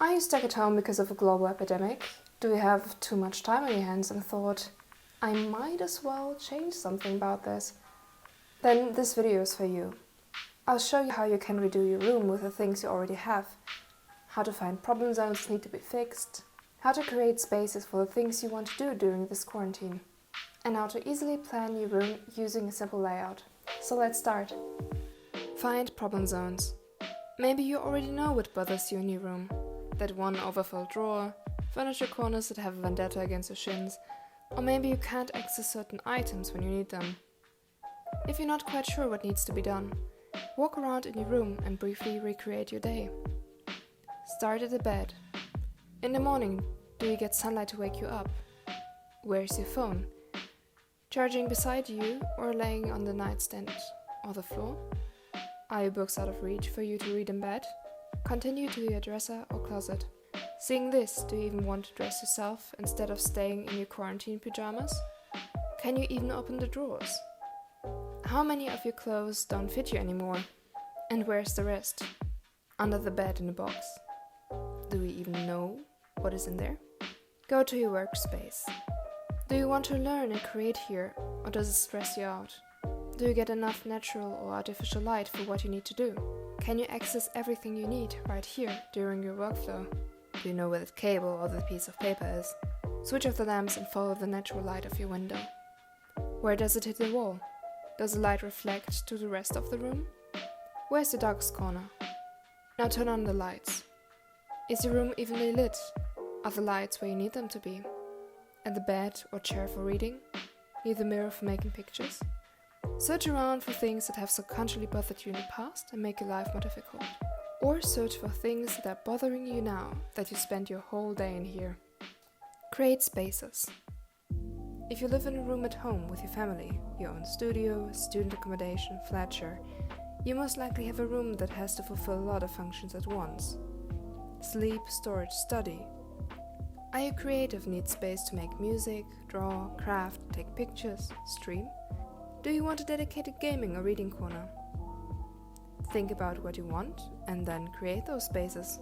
Are you stuck at home because of a global epidemic? Do you have too much time on your hands and thought, I might as well change something about this? Then this video is for you. I'll show you how you can redo your room with the things you already have, how to find problem zones that need to be fixed, how to create spaces for the things you want to do during this quarantine, and how to easily plan your room using a simple layout. So let's start. Find problem zones. Maybe you already know what bothers you in your room. That one overfilled drawer, furniture corners that have a vendetta against your shins, or maybe you can't access certain items when you need them. If you're not quite sure what needs to be done, walk around in your room and briefly recreate your day. Start at the bed. In the morning, do you get sunlight to wake you up? Where's your phone? Charging beside you or laying on the nightstand or the floor? Are your books out of reach for you to read in bed? Continue to your dresser or closet. Seeing this, do you even want to dress yourself instead of staying in your quarantine pajamas? Can you even open the drawers? How many of your clothes don't fit you anymore? And where's the rest? Under the bed in a box. Do we even know what is in there? Go to your workspace. Do you want to learn and create here, or does it stress you out? Do you get enough natural or artificial light for what you need to do? Can you access everything you need right here during your workflow? Do you know where the cable or the piece of paper is? Switch off the lamps and follow the natural light of your window. Where does it hit the wall? Does the light reflect to the rest of the room? Where's the darkest corner? Now turn on the lights. Is your room evenly lit? Are the lights where you need them to be? At the bed or chair for reading? Near the mirror for making pictures? Search around for things that have subconsciously bothered you in the past and make your life more difficult. Or search for things that are bothering you now that you spend your whole day in here. Create spaces. If you live in a room at home with your family, your own studio, student accommodation, flat share, you most likely have a room that has to fulfill a lot of functions at once. Sleep, storage, study. Are you creative, need space to make music, draw, craft, take pictures, stream? Do you want a dedicated gaming or reading corner? Think about what you want and then create those spaces.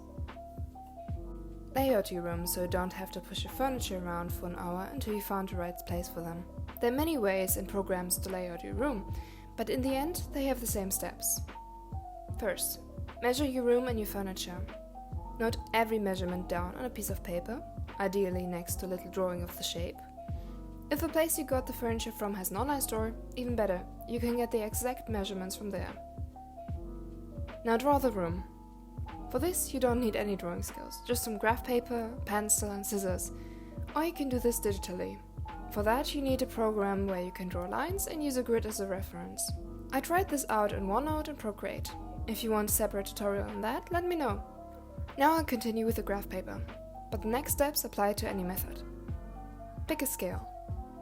Lay out your room so you don't have to push your furniture around for an hour until you found the right place for them. There are many ways and programs to lay out your room, but in the end they have the same steps. First, measure your room and your furniture. Note every measurement down on a piece of paper, ideally next to a little drawing of the shape. If the place you got the furniture from has an online store, even better, you can get the exact measurements from there. Now draw the room. For this you don't need any drawing skills, just some graph paper, pencil and scissors, or you can do this digitally. For that you need a program where you can draw lines and use a grid as a reference. I tried this out in OneNote and Procreate. If you want a separate tutorial on that, let me know. Now I'll continue with the graph paper, but the next steps apply to any method. Pick a scale.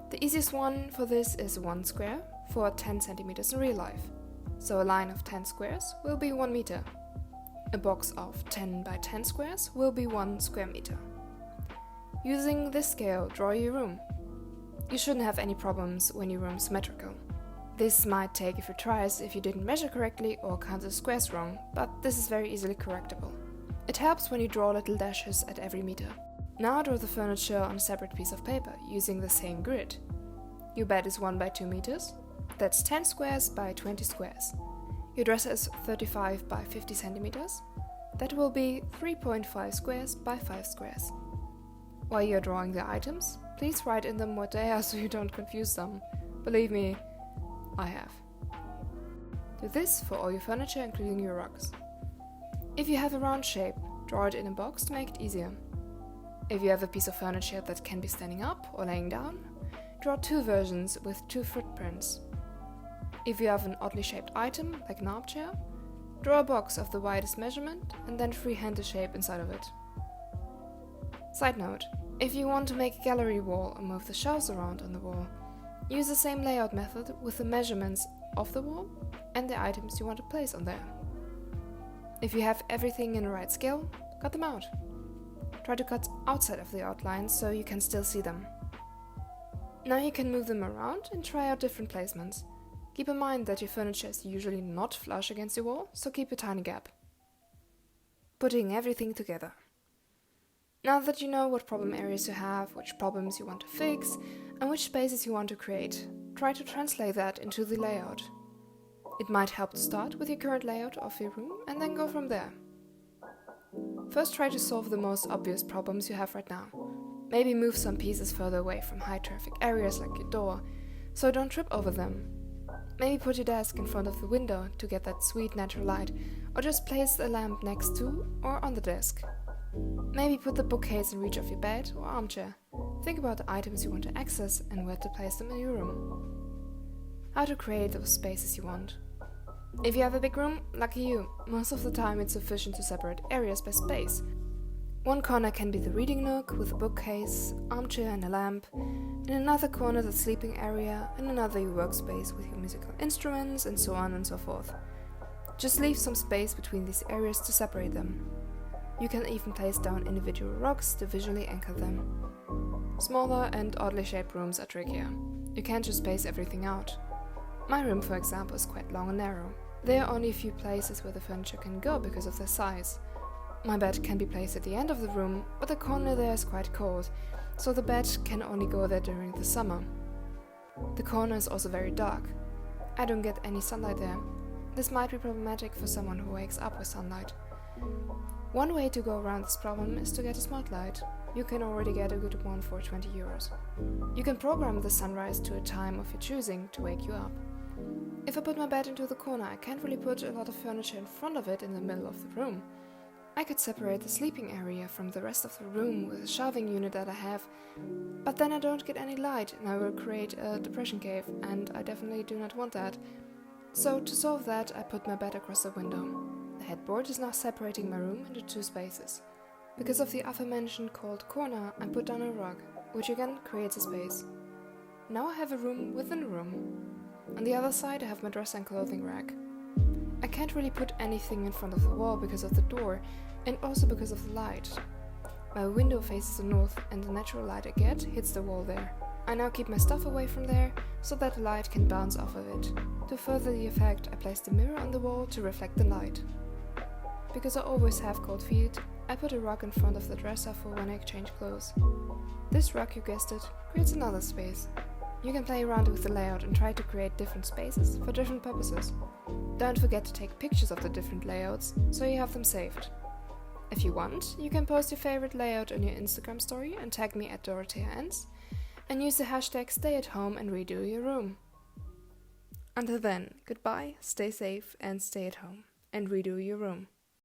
The easiest one for this is 1 square for 10 centimeters in real life. So a line of 10 squares will be 1 meter. A box of 10 by 10 squares will be 1 square meter. Using this scale, draw your room. You shouldn't have any problems when your room is symmetrical. This might take a few tries if you didn't measure correctly or count the squares wrong, but this is very easily correctable. It helps when you draw little dashes at every meter. Now draw the furniture on a separate piece of paper using the same grid. Your bed is 1 by 2 meters. That's 10 squares by 20 squares. Your dresser is 35 by 50 centimeters. That will be 3.5 squares by 5 squares. While you're drawing the items, please write in them what they are so you don't confuse them. Believe me, I have. Do this for all your furniture, including your rugs. If you have a round shape, draw it in a box to make it easier. If you have a piece of furniture that can be standing up or laying down, draw 2 versions with 2 footprints. If you have an oddly shaped item, like an armchair, draw a box of the widest measurement and then freehand the shape inside of it. Side note, if you want to make a gallery wall or move the shelves around on the wall, use the same layout method with the measurements of the wall and the items you want to place on there. If you have everything in the right scale, cut them out. Try to cut outside of the outlines so you can still see them. Now you can move them around and try out different placements. Keep in mind that your furniture is usually not flush against the wall, so keep a tiny gap. Putting everything together. Now that you know what problem areas you have, which problems you want to fix, and which spaces you want to create, try to translate that into the layout. It might help to start with your current layout of your room and then go from there. First, try to solve the most obvious problems you have right now. Maybe move some pieces further away from high traffic areas like your door, so don't trip over them. Maybe put your desk in front of the window to get that sweet natural light, or just place a lamp next to or on the desk. Maybe put the bookcase in reach of your bed or armchair. Think about the items you want to access and where to place them in your room. How to create those spaces you want. If you have a big room, lucky you. Most of the time it's sufficient to separate areas by space. One corner can be the reading nook with a bookcase, armchair and a lamp. In another corner the sleeping area, and another your workspace with your musical instruments, and so on and so forth. Just leave some space between these areas to separate them. You can even place down individual rocks to visually anchor them. Smaller and oddly shaped rooms are trickier. You can't just space everything out. My room, for example, is quite long and narrow. There are only a few places where the furniture can go because of their size. My bed can be placed at the end of the room, but the corner there is quite cold, so the bed can only go there during the summer. The corner is also very dark. I don't get any sunlight there. This might be problematic for someone who wakes up with sunlight. One way to go around this problem is to get a smart light. You can already get a good one for €20. You can program the sunrise to a time of your choosing to wake you up. If I put my bed into the corner, I can't really put a lot of furniture in front of it in the middle of the room. I could separate the sleeping area from the rest of the room with a shelving unit that I have, but then I don't get any light and I will create a depression cave, and I definitely do not want that. So to solve that, I put my bed across the window. The headboard is now separating my room into two spaces. Because of the aforementioned cold corner, I put down a rug, which again creates a space. Now I have a room within a room. On the other side I have my dresser and clothing rack. I can't really put anything in front of the wall because of the door, and also because of the light. My window faces the north, and the natural light I get hits the wall there. I now keep my stuff away from there, so that the light can bounce off of it. To further the effect, I place the mirror on the wall to reflect the light. Because I always have cold feet, I put a rug in front of the dresser for when I change clothes. This rug, you guessed it, creates another space. You can play around with the layout and try to create different spaces for different purposes. Don't forget to take pictures of the different layouts, so you have them saved. If you want, you can post your favorite layout on your Instagram story and tag me at DorotheaAns, and use the hashtag #StayAtHome and redo your room. Until then, goodbye, stay safe and stay at home, and redo your room.